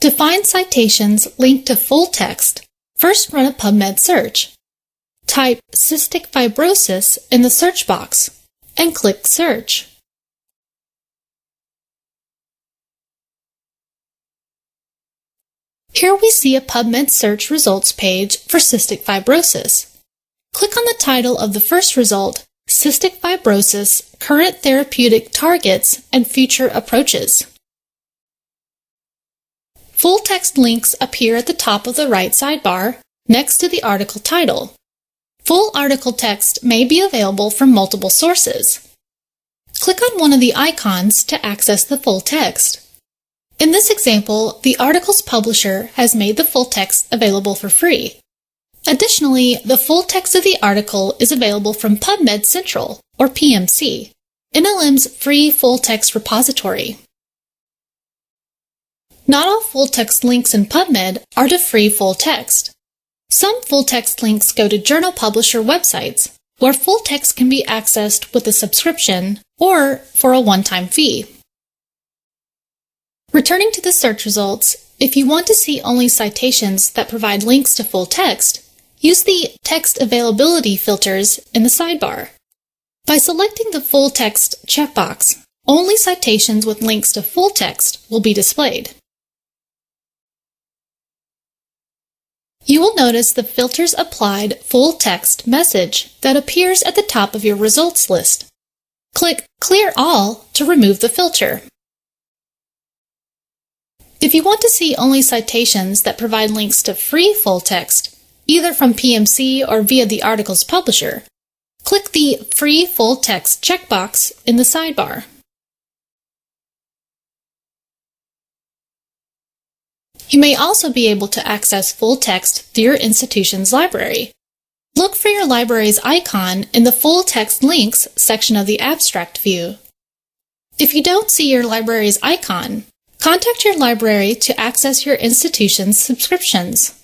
To find citations linked to full text, first run a PubMed search. Type cystic fibrosis in the search box and click Search. Here we see a PubMed search results page for cystic fibrosis. Click on the title of the first result, Cystic Fibrosis, Current Therapeutic Targets and Future Approaches. Full text links appear at the top of the right sidebar, next to the article title. Full article text may be available from multiple sources. Click on one of the icons to access the full text. In this example, the article's publisher has made the full text available for free. Additionally, the full text of the article is available from PubMed Central, or PMC, NLM's free full text repository. Not all full text links in PubMed are to free full text. Some full text links go to journal publisher websites, where full text can be accessed with a subscription or for a one-time fee. Returning to the search results, if you want to see only citations that provide links to full text, use the Text Availability filters in the sidebar. By selecting the Full Text checkbox, only citations with links to full text will be displayed. You will notice the Filters Applied Full Text message that appears at the top of your results list. Click Clear All to remove the filter. If you want to see only citations that provide links to free full text, either from PMC or via the article's publisher, click the Free Full Text checkbox in the sidebar. You may also be able to access full text through your institution's library. Look for your library's icon in the Full Text Links section of the abstract view. If you don't see your library's icon, contact your library to access your institution's subscriptions.